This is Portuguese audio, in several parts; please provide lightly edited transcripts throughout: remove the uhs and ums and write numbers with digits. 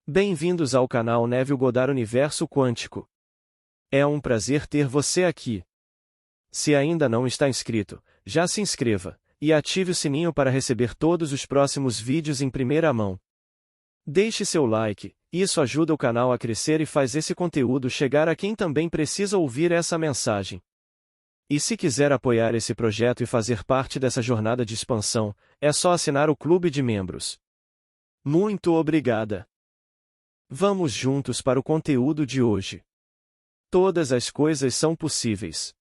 Bem-vindos ao canal Neville Goddard Universo Quântico. É um prazer ter você aqui. Se ainda não está inscrito, já se inscreva, e ative o sininho para receber todos os próximos vídeos em primeira mão. Deixe seu like, isso ajuda o canal a crescer e faz esse conteúdo chegar a quem também precisa ouvir essa mensagem. E se quiser apoiar esse projeto e fazer parte dessa jornada de expansão, é só assinar o clube de membros. Muito obrigada! Vamos juntos para o conteúdo de hoje. Todas as coisas são possíveis.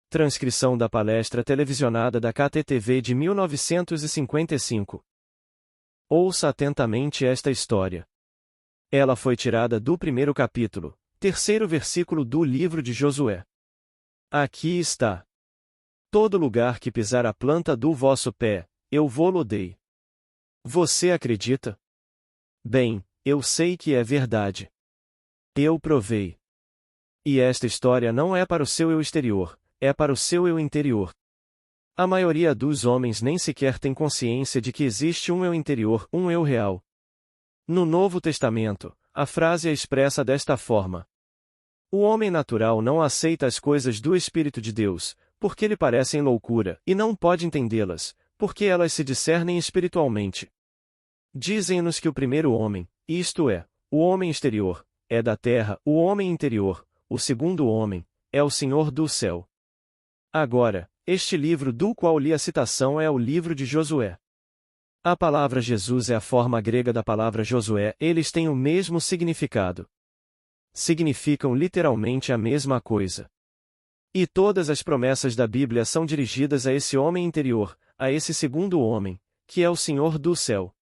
Transcrição da palestra televisionada da KTTV de 1955. Ouça atentamente esta história. Ela foi tirada do primeiro capítulo, terceiro versículo do livro de Josué. Aqui está. Todo lugar que pisar a planta do vosso pé, eu vô-lo dei. Você acredita? Bem, eu sei que é verdade. Eu provei. E esta história não é para o seu eu exterior, é para o seu eu interior. A maioria dos homens nem sequer tem consciência de que existe um eu interior, um eu real. No Novo Testamento, a frase é expressa desta forma: o homem natural não aceita as coisas do Espírito de Deus, porque lhe parecem loucura, e não pode entendê-las, porque elas se discernem espiritualmente. Dizem-nos que o primeiro homem, isto é, o homem exterior, é da terra, o homem interior, o segundo homem, é o Senhor do céu. Agora, este livro do qual li a citação é o livro de Josué. A palavra Jesus é a forma grega da palavra Josué, eles têm o mesmo significado. Significam literalmente a mesma coisa. E todas as promessas da Bíblia são dirigidas a esse homem interior, a esse segundo homem, que é o Senhor do céu.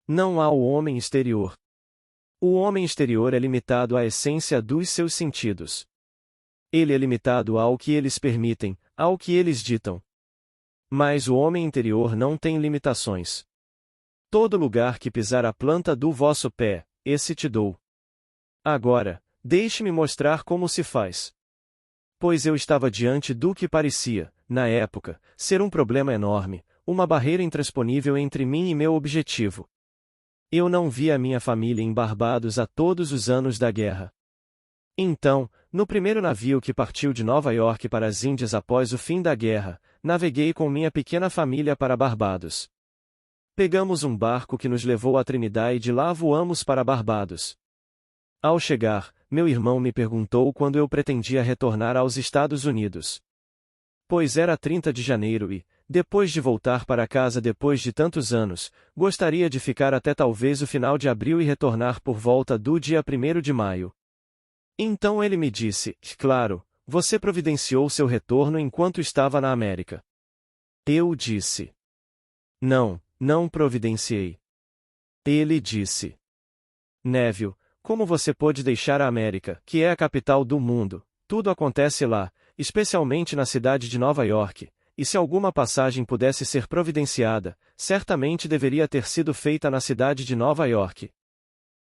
Não há o homem exterior. O homem exterior é limitado à essência dos seus sentidos. Ele é limitado ao que eles permitem, ao que eles ditam. Mas o homem interior não tem limitações. Todo lugar que pisar a planta do vosso pé, esse te dou. Agora, deixe-me mostrar como se faz. Pois eu estava diante do que parecia, na época, ser um problema enorme, uma barreira intransponível entre mim e meu objetivo. Eu não via minha família em Barbados há todos os anos da guerra. Então, no primeiro navio que partiu de Nova York para as Índias após o fim da guerra, naveguei com minha pequena família para Barbados. Pegamos um barco que nos levou a Trinidad e de lá voamos para Barbados. Ao chegar, meu irmão me perguntou quando eu pretendia retornar aos Estados Unidos. Pois era 30 de janeiro e, depois de voltar para casa depois de tantos anos, gostaria de ficar até talvez o final de abril e retornar por volta do dia 1º de maio. Então ele me disse: claro, você providenciou seu retorno enquanto estava na América. Eu disse: não providenciei. Ele disse: Neville, como você pôde deixar a América, que é a capital do mundo? Tudo acontece lá, especialmente na cidade de Nova York. E se alguma passagem pudesse ser providenciada, certamente deveria ter sido feita na cidade de Nova York.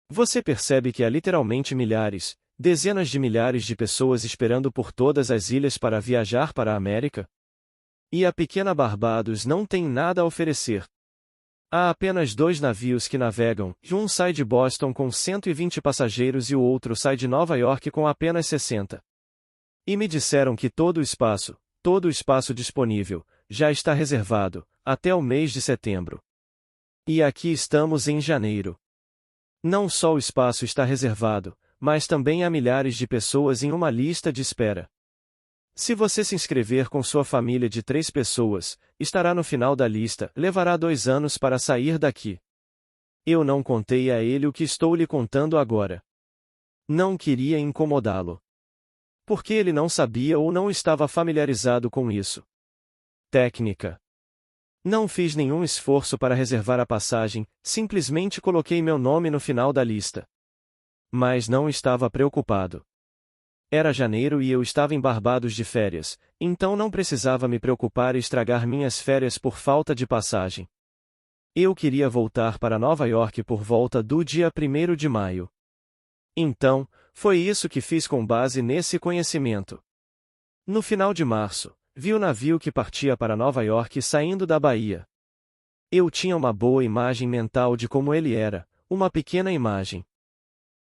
Você percebe que há literalmente milhares, dezenas de milhares de pessoas esperando por todas as ilhas para viajar para a América? E a pequena Barbados não tem nada a oferecer. Há apenas 2 navios que navegam, e um sai de Boston com 120 passageiros e o outro sai de Nova York com apenas 60. E me disseram que todo o espaço disponível, já está reservado, até o mês de setembro. E aqui estamos em janeiro. Não só o espaço está reservado, mas também há milhares de pessoas em uma lista de espera. Se você se inscrever com sua família de 3 pessoas, estará no final da lista, levará 2 anos para sair daqui. Eu não contei a ele o que estou lhe contando agora. Não queria incomodá-lo. Porque ele não sabia ou não estava familiarizado com isso. Técnica. Não fiz nenhum esforço para reservar a passagem, simplesmente coloquei meu nome no final da lista. Mas não estava preocupado. Era janeiro e eu estava em Barbados de férias, então não precisava me preocupar e estragar minhas férias por falta de passagem. Eu queria voltar para Nova York por volta do dia 1º de maio. Então, foi isso que fiz com base nesse conhecimento. No final de março, vi o navio que partia para Nova York saindo da Bahia. Eu tinha uma boa imagem mental de como ele era, uma pequena imagem.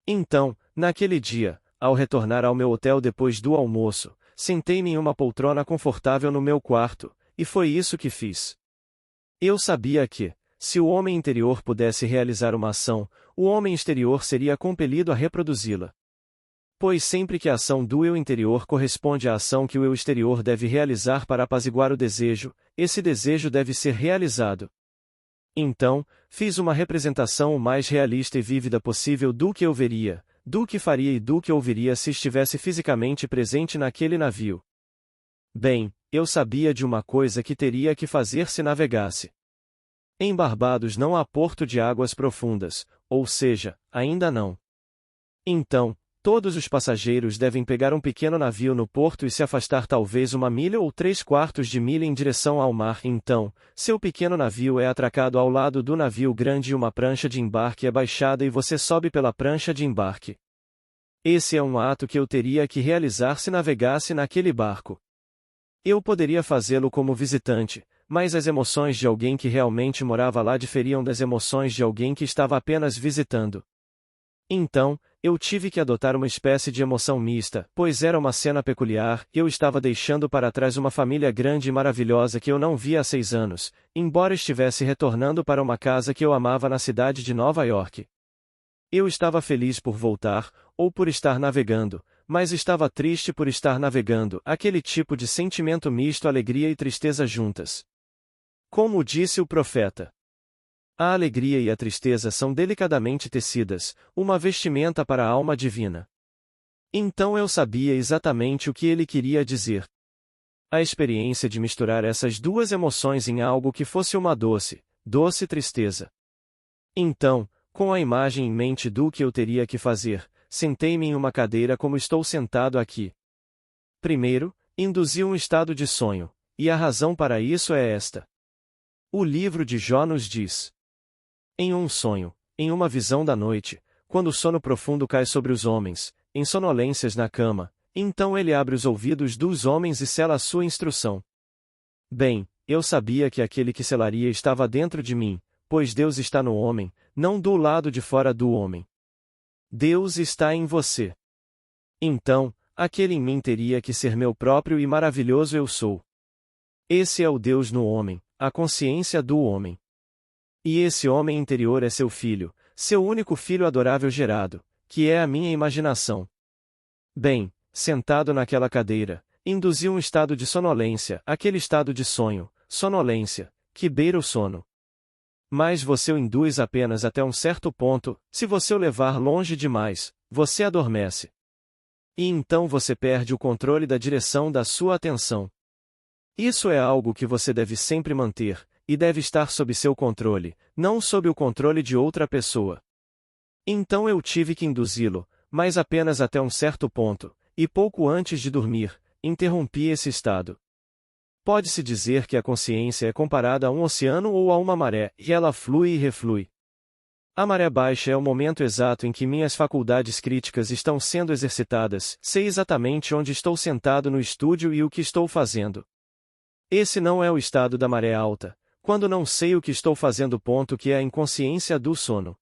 Então, naquele dia, ao retornar ao meu hotel depois do almoço, sentei-me em uma poltrona confortável no meu quarto, e foi isso que fiz. Eu sabia que, se o homem interior pudesse realizar uma ação, o homem exterior seria compelido a reproduzi-la. Pois sempre que a ação do eu interior corresponde à ação que o eu exterior deve realizar para apaziguar o desejo, esse desejo deve ser realizado. Então, fiz uma representação o mais realista e vívida possível do que eu veria, do que faria e do que ouviria se estivesse fisicamente presente naquele navio. Bem, eu sabia de uma coisa que teria que fazer se navegasse. Em Barbados não há porto de águas profundas, ou seja, ainda não. Então, todos os passageiros devem pegar um pequeno navio no porto e se afastar talvez 1 milha ou 3/4 de milha em direção ao mar. Então, seu pequeno navio é atracado ao lado do navio grande e uma prancha de embarque é baixada e você sobe pela prancha de embarque. Esse é um ato que eu teria que realizar se navegasse naquele barco. Eu poderia fazê-lo como visitante, mas as emoções de alguém que realmente morava lá diferiam das emoções de alguém que estava apenas visitando. Então, eu tive que adotar uma espécie de emoção mista, pois era uma cena peculiar, eu estava deixando para trás uma família grande e maravilhosa que eu não via há 6 anos, embora estivesse retornando para uma casa que eu amava na cidade de Nova York. Eu estava feliz por voltar, ou por estar navegando, mas estava triste por estar navegando, aquele tipo de sentimento misto, alegria e tristeza juntas. Como disse o profeta. A alegria e a tristeza são delicadamente tecidas, uma vestimenta para a alma divina. Então eu sabia exatamente o que ele queria dizer. A experiência de misturar essas duas emoções em algo que fosse uma doce tristeza. Então, com a imagem em mente do que eu teria que fazer, sentei-me em uma cadeira como estou sentado aqui. Primeiro, induzi um estado de sonho, e a razão para isso é esta. O livro de Jó nos diz: em um sonho, em uma visão da noite, quando o sono profundo cai sobre os homens, em sonolências na cama, então ele abre os ouvidos dos homens e sela a sua instrução. Bem, eu sabia que aquele que selaria estava dentro de mim, pois Deus está no homem, não do lado de fora do homem. Deus está em você. Então, aquele em mim teria que ser meu próprio e maravilhoso eu sou. Esse é o Deus no homem, a consciência do homem. E esse homem interior é seu filho, seu único filho adorável gerado, que é a minha imaginação. Bem, sentado naquela cadeira, induzi um estado de sonolência, aquele estado de sonho, sonolência, que beira o sono. Mas você o induz apenas até um certo ponto, se você o levar longe demais, você adormece. E então você perde o controle da direção da sua atenção. Isso é algo que você deve sempre manter, e deve estar sob seu controle, não sob o controle de outra pessoa. Então eu tive que induzi-lo, mas apenas até um certo ponto, e pouco antes de dormir, interrompi esse estado. Pode-se dizer que a consciência é comparada a um oceano ou a uma maré, e ela flui e reflui. A maré baixa é o momento exato em que minhas faculdades críticas estão sendo exercitadas, sei exatamente onde estou sentado no estúdio e o que estou fazendo. Esse não é o estado da maré alta, quando não sei o que estou fazendo, ponto que é a inconsciência do sono.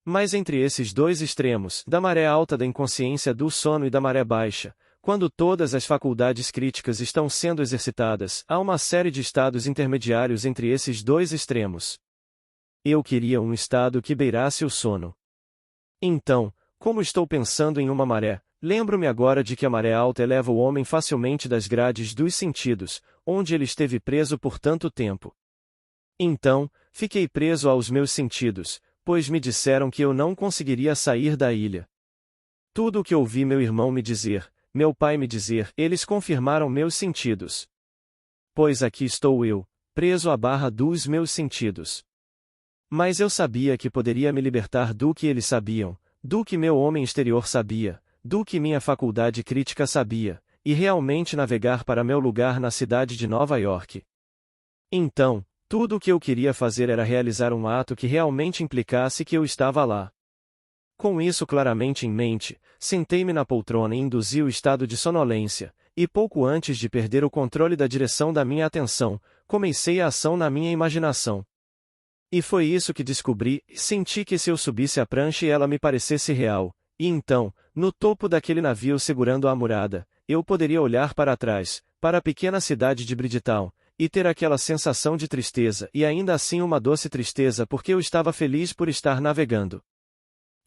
Mas entre esses dois extremos, da maré alta da inconsciência do sono e da maré baixa, quando todas as faculdades críticas estão sendo exercitadas, há uma série de estados intermediários entre esses dois extremos. Eu queria um estado que beirasse o sono. Então, como estou pensando em uma maré, lembro-me agora de que a maré alta eleva o homem facilmente das grades dos sentidos, onde ele esteve preso por tanto tempo. Então, fiquei preso aos meus sentidos, pois me disseram que eu não conseguiria sair da ilha. Tudo o que ouvi meu irmão me dizer, meu pai me dizer, eles confirmaram meus sentidos. Pois aqui estou eu, preso à barra dos meus sentidos. Mas eu sabia que poderia me libertar do que eles sabiam, do que meu homem exterior sabia, do que minha faculdade crítica sabia, e realmente navegar para meu lugar na cidade de Nova York. Então, tudo o que eu queria fazer era realizar um ato que realmente implicasse que eu estava lá. Com isso claramente em mente, sentei-me na poltrona e induzi o estado de sonolência, e pouco antes de perder o controle da direção da minha atenção, comecei a ação na minha imaginação. E foi isso que descobri, senti que se eu subisse a prancha e ela me parecesse real, e então, no topo daquele navio segurando a amurada, eu poderia olhar para trás, para a pequena cidade de Bridgetown, e ter aquela sensação de tristeza e ainda assim uma doce tristeza porque eu estava feliz por estar navegando.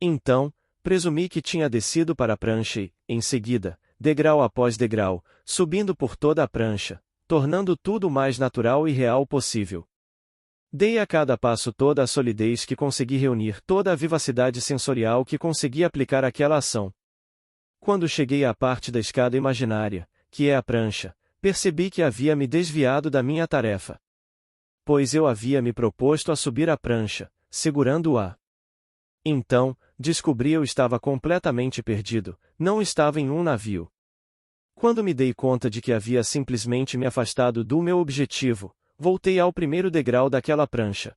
Então, presumi que tinha descido para a prancha e, em seguida, degrau após degrau, subindo por toda a prancha, tornando tudo o mais natural e real possível. Dei a cada passo toda a solidez que consegui reunir, toda a vivacidade sensorial que consegui aplicar àquela ação. Quando cheguei à parte da escada imaginária, que é a prancha, percebi que havia me desviado da minha tarefa. Pois eu havia me proposto a subir a prancha, segurando-a. Então, descobri eu estava completamente perdido, não estava em um navio. Quando me dei conta de que havia simplesmente me afastado do meu objetivo, voltei ao primeiro degrau daquela prancha.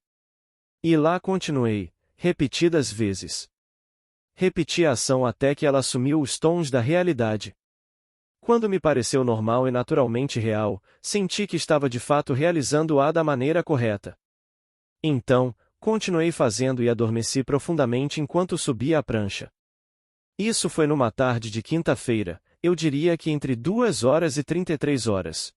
E lá continuei, repetidas vezes. Repeti a ação até que ela assumiu os tons da realidade. Quando me pareceu normal e naturalmente real, senti que estava de fato realizando-a da maneira correta. Então, continuei fazendo e adormeci profundamente enquanto subia a prancha. Isso foi numa tarde de quinta-feira, eu diria que entre 2 horas e 33 horas.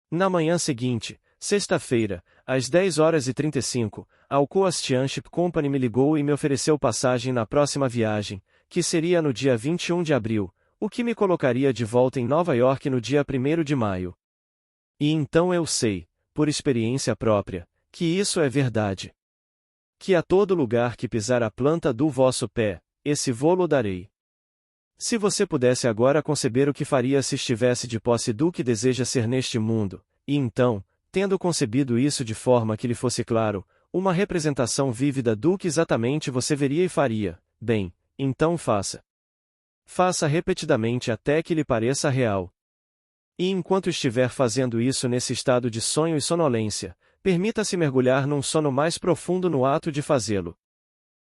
Na manhã seguinte, sexta-feira, às 10 horas e 35, a Alcoa Steamship Company me ligou e me ofereceu passagem na próxima viagem, que seria no dia 21 de abril, o que me colocaria de volta em Nova York no dia 1º de maio. E então eu sei, por experiência própria, que isso é verdade. Que a todo lugar que pisar a planta do vosso pé, esse vou-lo darei. Se você pudesse agora conceber o que faria se estivesse de posse do que deseja ser neste mundo, e então, tendo concebido isso de forma que lhe fosse claro, uma representação vívida do que exatamente você veria e faria, bem, então faça. Faça repetidamente até que lhe pareça real. E enquanto estiver fazendo isso nesse estado de sonho e sonolência, permita-se mergulhar num sono mais profundo no ato de fazê-lo.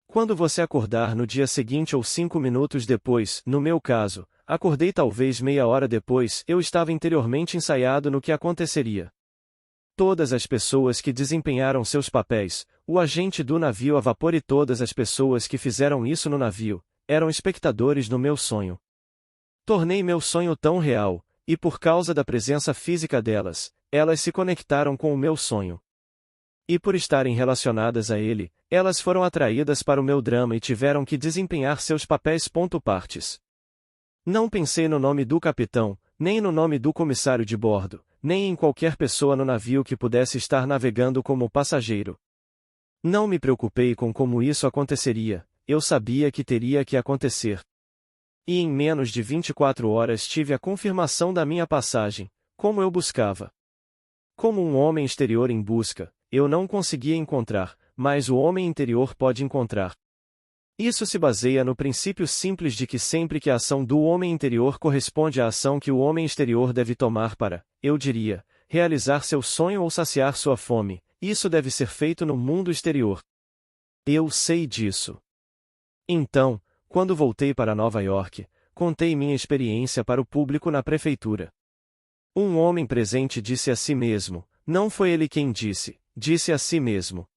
Quando você acordar no dia seguinte ou 5 minutos depois, no meu caso, acordei talvez meia hora depois, eu estava interiormente ensaiado no que aconteceria. Todas as pessoas que desempenharam seus papéis, o agente do navio a vapor e todas as pessoas que fizeram isso no navio, eram espectadores no meu sonho. Tornei meu sonho tão real, e por causa da presença física delas, elas se conectaram com o meu sonho. E por estarem relacionadas a ele, elas foram atraídas para o meu drama e tiveram que desempenhar seus papéis. Partes. Não pensei no nome do capitão, nem no nome do comissário de bordo, nem em qualquer pessoa no navio que pudesse estar navegando como passageiro. Não me preocupei com como isso aconteceria, eu sabia que teria que acontecer. E em menos de 24 horas tive a confirmação da minha passagem, como eu buscava. Como um homem exterior em busca, eu não conseguia encontrar, mas o homem interior pode encontrar. Isso se baseia no princípio simples de que sempre que a ação do homem interior corresponde à ação que o homem exterior deve tomar para, eu diria, realizar seu sonho ou saciar sua fome, isso deve ser feito no mundo exterior. Eu sei disso. Então, quando voltei para Nova York, contei minha experiência para o público na prefeitura. Um homem presente disse a si mesmo, não foi ele quem disse, disse a si mesmo.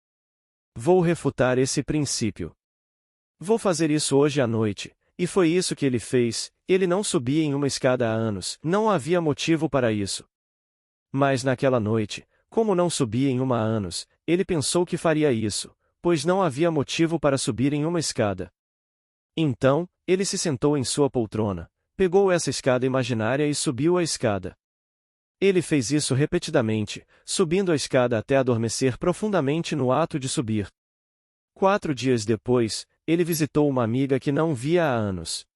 Vou refutar esse princípio. Vou fazer isso hoje à noite, e foi isso que ele fez, ele não subia em uma escada há anos, não havia motivo para isso. Mas naquela noite, como não subia em uma há anos, ele pensou que faria isso, pois não havia motivo para subir em uma escada. Então, ele se sentou em sua poltrona, pegou essa escada imaginária e subiu a escada. Ele fez isso repetidamente, subindo a escada até adormecer profundamente no ato de subir. 4 dias depois, ele visitou uma amiga que não via há anos.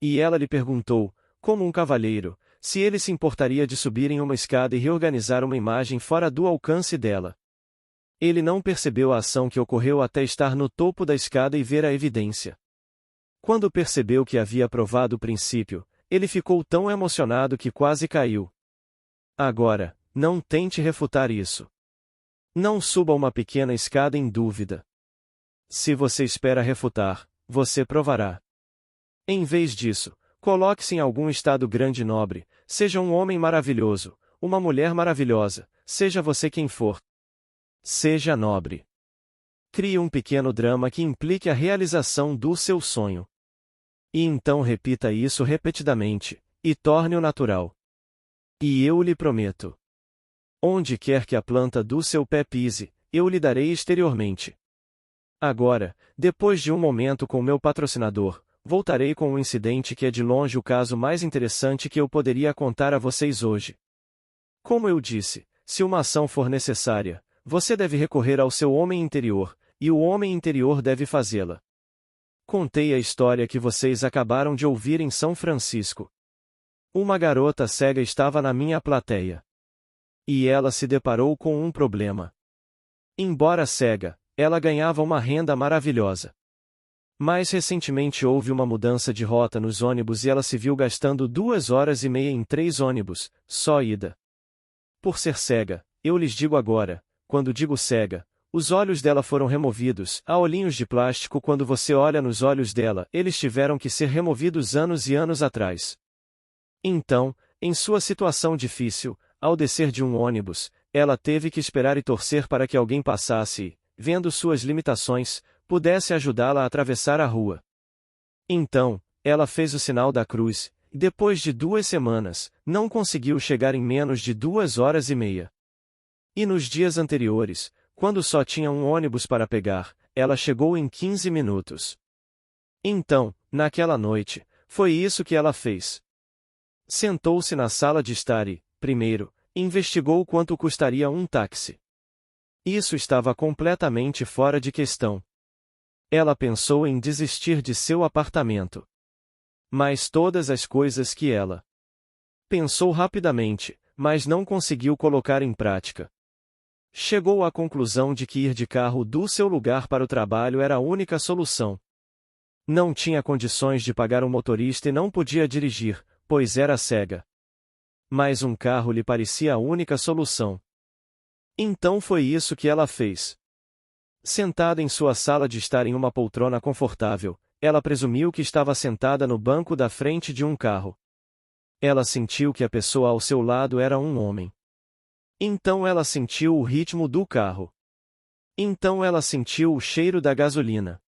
E ela lhe perguntou, como um cavalheiro, se ele se importaria de subir em uma escada e reorganizar uma imagem fora do alcance dela. Ele não percebeu a ação que ocorreu até estar no topo da escada e ver a evidência. Quando percebeu que havia provado o princípio, ele ficou tão emocionado que quase caiu. Agora, não tente refutar isso. Não suba uma pequena escada em dúvida. Se você espera refutar, você provará. Em vez disso, coloque-se em algum estado grande e nobre, seja um homem maravilhoso, uma mulher maravilhosa, seja você quem for. Seja nobre. Crie um pequeno drama que implique a realização do seu sonho. E então repita isso repetidamente, e torne-o natural. E eu lhe prometo. Onde quer que a planta do seu pé pise, eu lhe darei exteriormente. Agora, depois de um momento com meu patrocinador, voltarei com um incidente que é de longe o caso mais interessante que eu poderia contar a vocês hoje. Como eu disse, se uma ação for necessária, você deve recorrer ao seu homem interior, e o homem interior deve fazê-la. Contei a história que vocês acabaram de ouvir em São Francisco. Uma garota cega estava na minha plateia. E ela se deparou com um problema. Embora cega, ela ganhava uma renda maravilhosa. Mais recentemente houve uma mudança de rota nos ônibus e ela se viu gastando 2 horas e meia em 3 ônibus, só ida. Por ser cega, eu lhes digo agora, quando digo cega, os olhos dela foram removidos, há olhinhos de plástico quando você olha nos olhos dela, eles tiveram que ser removidos anos e anos atrás. Então, em sua situação difícil, ao descer de um ônibus, ela teve que esperar e torcer para que alguém passasse e, vendo suas limitações, pudesse ajudá-la a atravessar a rua. Então, ela fez o sinal da cruz, e depois de 2 semanas, não conseguiu chegar em menos de 2 horas e meia. E nos dias anteriores, quando só tinha um ônibus para pegar, ela chegou em 15 minutos. Então, naquela noite, foi isso que ela fez. Sentou-se na sala de estar e, primeiro, investigou quanto custaria um táxi. Isso estava completamente fora de questão. Ela pensou em desistir de seu apartamento. Mas todas as coisas que ela pensou rapidamente, mas não conseguiu colocar em prática. Chegou à conclusão de que ir de carro do seu lugar para o trabalho era a única solução. Não tinha condições de pagar um motorista e não podia dirigir, pois era cega. Mas um carro lhe parecia a única solução. Então foi isso que ela fez. Sentada em sua sala de estar em uma poltrona confortável, ela presumiu que estava sentada no banco da frente de um carro. Ela sentiu que a pessoa ao seu lado era um homem. Então ela sentiu o ritmo do carro. Então ela sentiu o cheiro da gasolina.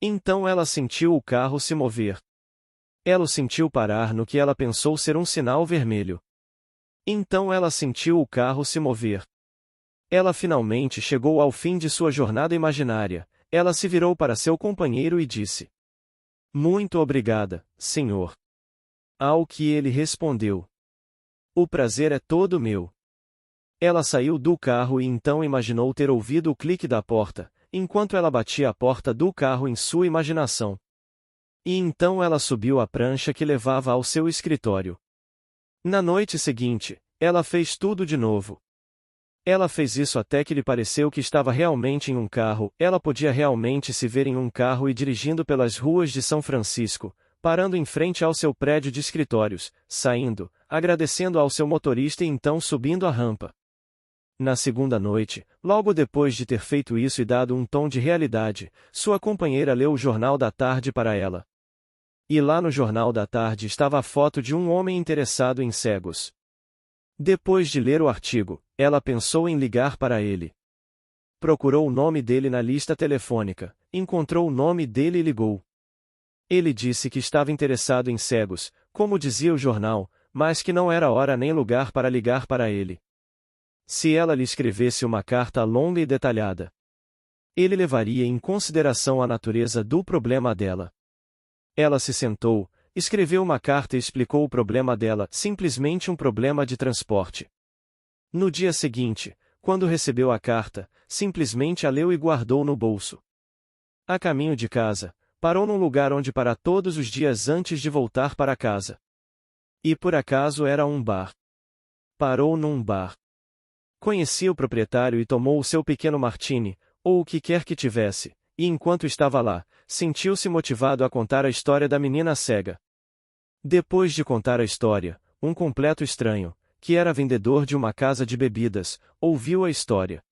Então ela sentiu o carro se mover. Ela o sentiu parar no que ela pensou ser um sinal vermelho. Então ela sentiu o carro se mover. Ela finalmente chegou ao fim de sua jornada imaginária. Ela se virou para seu companheiro e disse: "Muito obrigada, senhor." Ao que ele respondeu: "O prazer é todo meu." Ela saiu do carro e então imaginou ter ouvido o clique da porta, enquanto ela batia a porta do carro em sua imaginação. E então ela subiu a prancha que levava ao seu escritório. Na noite seguinte, ela fez tudo de novo. Ela fez isso até que lhe pareceu que estava realmente em um carro, ela podia realmente se ver em um carro e dirigindo pelas ruas de São Francisco, parando em frente ao seu prédio de escritórios, saindo, agradecendo ao seu motorista e então subindo a rampa. Na segunda noite, logo depois de ter feito isso e dado um tom de realidade, sua companheira leu o Jornal da Tarde para ela. E lá no Jornal da Tarde estava a foto de um homem interessado em cegos. Depois de ler o artigo, ela pensou em ligar para ele. Procurou o nome dele na lista telefônica, encontrou o nome dele e ligou. Ele disse que estava interessado em cegos, como dizia o jornal, mas que não era hora nem lugar para ligar para ele. Se ela lhe escrevesse uma carta longa e detalhada, ele levaria em consideração a natureza do problema dela. Ela se sentou, escreveu uma carta e explicou o problema dela, simplesmente um problema de transporte. No dia seguinte, quando recebeu a carta, simplesmente a leu e guardou no bolso. A caminho de casa, parou num lugar onde para todos os dias antes de voltar para casa. E por acaso era um bar. Parou num bar. Conhecia o proprietário e tomou o seu pequeno martini, ou o que quer que tivesse, e enquanto estava lá, sentiu-se motivado a contar a história da menina cega. Depois de contar a história, um completo estranho, que era vendedor de uma casa de bebidas, ouviu a história.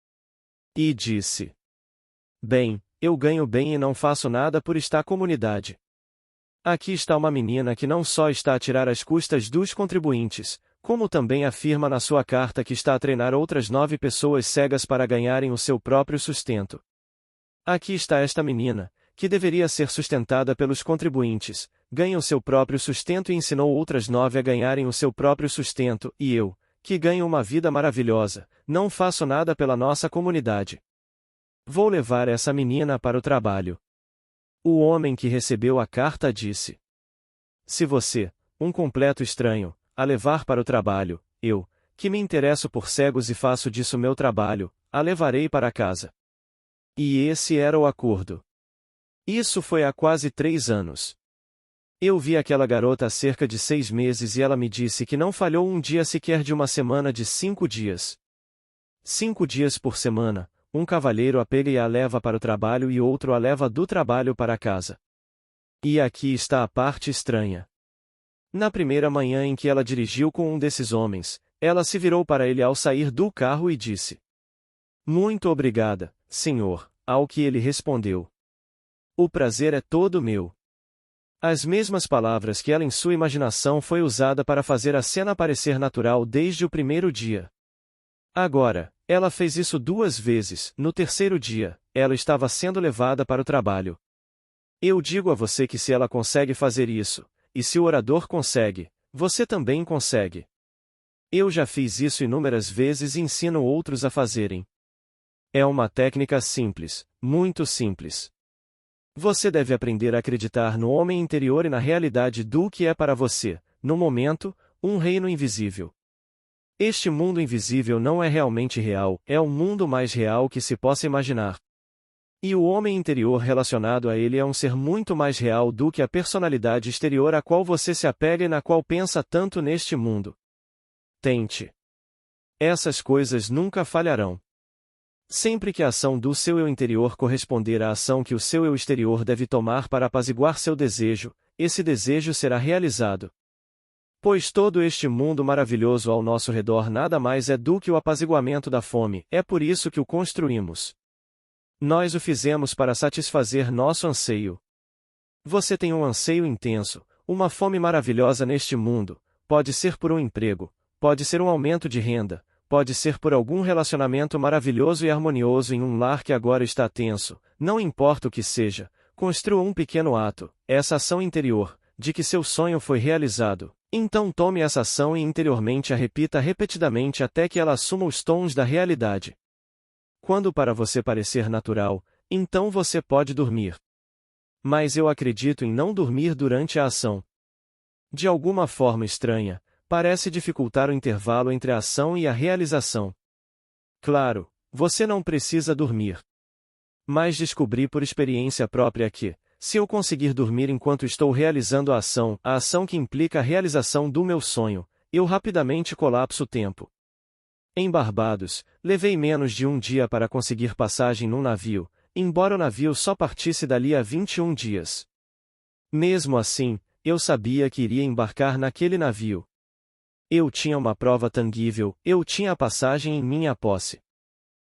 E disse: "Bem, eu ganho bem e não faço nada por esta comunidade. Aqui está uma menina que não só está a tirar as custas dos contribuintes, como também afirma na sua carta que está a treinar outras 9 pessoas cegas para ganharem o seu próprio sustento. Aqui está esta menina, que deveria ser sustentada pelos contribuintes, ganha o seu próprio sustento e ensinou outras 9 a ganharem o seu próprio sustento, e eu, que ganho uma vida maravilhosa, não faço nada pela nossa comunidade. Vou levar essa menina para o trabalho. O homem que recebeu a carta disse: Se você, um completo estranho, a levar para o trabalho, eu, que me interesso por cegos e faço disso meu trabalho, a levarei para casa. E esse era o acordo. Isso foi há quase 3 anos. Eu vi aquela garota há cerca de 6 meses e ela me disse que não falhou um dia sequer de uma semana de 5 dias. 5 dias por semana, um cavalheiro a pega e a leva para o trabalho e outro a leva do trabalho para casa. E aqui está a parte estranha. Na primeira manhã em que ela dirigiu com um desses homens, ela se virou para ele ao sair do carro e disse: Muito obrigada, senhor, ao que ele respondeu: O prazer é todo meu. As mesmas palavras que ela em sua imaginação foi usada para fazer a cena parecer natural desde o primeiro dia. Agora, ela fez isso 2 vezes, no terceiro dia, ela estava sendo levada para o trabalho. Eu digo a você que se ela consegue fazer isso, e se o orador consegue, você também consegue. Eu já fiz isso inúmeras vezes e ensino outros a fazerem. É uma técnica simples, muito simples. Você deve aprender a acreditar no homem interior e na realidade do que é para você, no momento, um reino invisível. Este mundo invisível não é realmente real, é o mundo mais real que se possa imaginar. E o homem interior relacionado a ele é um ser muito mais real do que a personalidade exterior a qual você se apega e na qual pensa tanto neste mundo. Tente. Essas coisas nunca falharão. Sempre que a ação do seu eu interior corresponder à ação que o seu eu exterior deve tomar para apaziguar seu desejo, esse desejo será realizado. Pois todo este mundo maravilhoso ao nosso redor nada mais é do que o apaziguamento da fome, é por isso que o construímos. Nós o fizemos para satisfazer nosso anseio. Você tem um anseio intenso, uma fome maravilhosa neste mundo, pode ser por um emprego, pode ser um aumento de renda, pode ser por algum relacionamento maravilhoso e harmonioso em um lar que agora está tenso, não importa o que seja, construa um pequeno ato, essa ação interior, de que seu sonho foi realizado, então tome essa ação e interiormente a repita repetidamente até que ela assuma os tons da realidade. Quando para você parecer natural, então você pode dormir. Mas eu acredito em não dormir durante a ação. De alguma forma estranha, parece dificultar o intervalo entre a ação e a realização. Claro, você não precisa dormir. Mas descobri por experiência própria que, se eu conseguir dormir enquanto estou realizando a ação que implica a realização do meu sonho, eu rapidamente colapso o tempo. Em Barbados, levei menos de um dia para conseguir passagem num navio, embora o navio só partisse dali a 21 dias. Mesmo assim, eu sabia que iria embarcar naquele navio. Eu tinha uma prova tangível, eu tinha a passagem em minha posse.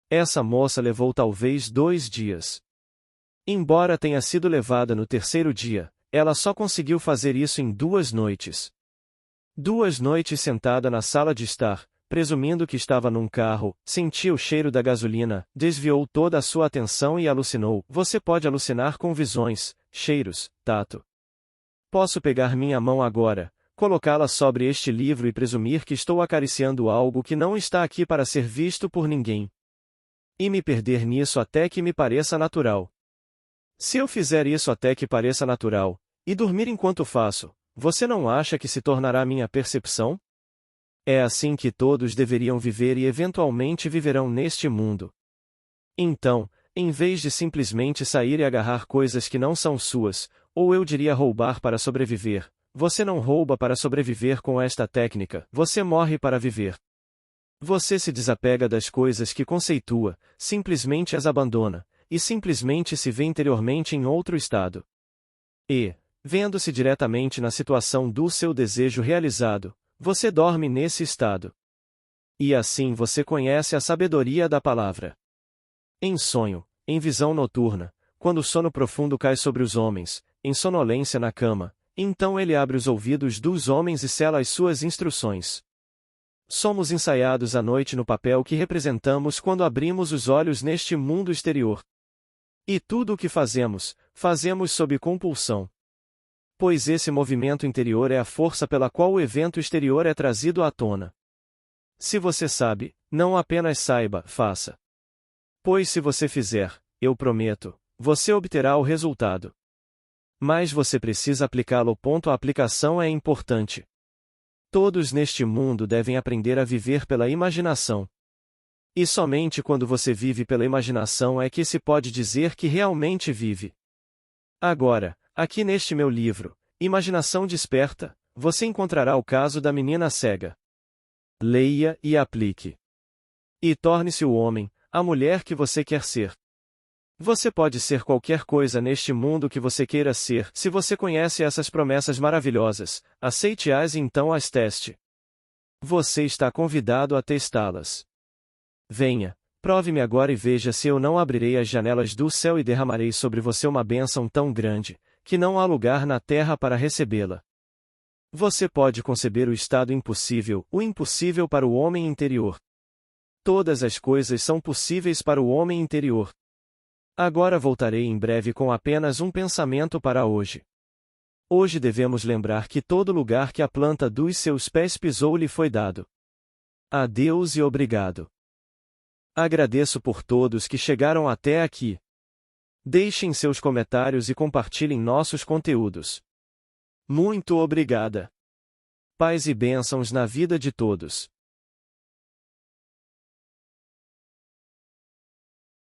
Essa moça levou talvez 2 dias. Embora tenha sido levada no terceiro dia, ela só conseguiu fazer isso em 2 noites. 2 noites sentada na sala de estar, presumindo que estava num carro, sentiu o cheiro da gasolina, desviou toda a sua atenção e alucinou. Você pode alucinar com visões, cheiros, tato. Posso pegar minha mão agora, colocá-la sobre este livro e presumir que estou acariciando algo que não está aqui para ser visto por ninguém. E me perder nisso até que me pareça natural. Se eu fizer isso até que pareça natural, e dormir enquanto faço, você não acha que se tornará minha percepção? É assim que todos deveriam viver e eventualmente viverão neste mundo. Então, em vez de simplesmente sair e agarrar coisas que não são suas, ou eu diria roubar para sobreviver, você não rouba para sobreviver com esta técnica, você morre para viver. Você se desapega das coisas que conceitua, simplesmente as abandona, e simplesmente se vê interiormente em outro estado. E, vendo-se diretamente na situação do seu desejo realizado, você dorme nesse estado. E assim você conhece a sabedoria da palavra. Em sonho, em visão noturna, quando o sono profundo cai sobre os homens, em sonolência na cama, então ele abre os ouvidos dos homens e sela as suas instruções. Somos ensaiados à noite no papel que representamos quando abrimos os olhos neste mundo exterior. E tudo o que fazemos, fazemos sob compulsão. Pois esse movimento interior é a força pela qual o evento exterior é trazido à tona. Se você sabe, não apenas saiba, faça. Pois se você fizer, eu prometo, você obterá o resultado. Mas você precisa aplicá-lo. A aplicação é importante. Todos neste mundo devem aprender a viver pela imaginação. E somente quando você vive pela imaginação é que se pode dizer que realmente vive. Agora, aqui neste meu livro, Imaginação Desperta, você encontrará o caso da menina cega. Leia e aplique. E torne-se o homem, a mulher que você quer ser. Você pode ser qualquer coisa neste mundo que você queira ser, se você conhece essas promessas maravilhosas, aceite-as e então as teste. Você está convidado a testá-las. Venha, prove-me agora e veja se eu não abrirei as janelas do céu e derramarei sobre você uma bênção tão grande, que não há lugar na terra para recebê-la. Você pode conceber o estado impossível, o impossível para o homem interior. Todas as coisas são possíveis para o homem interior. Agora voltarei em breve com apenas um pensamento para hoje. Hoje devemos lembrar que todo lugar que a planta dos seus pés pisou lhe foi dado. Adeus e obrigado. Agradeço por todos que chegaram até aqui. Deixem seus comentários e compartilhem nossos conteúdos. Muito obrigada. Paz e bênçãos na vida de todos.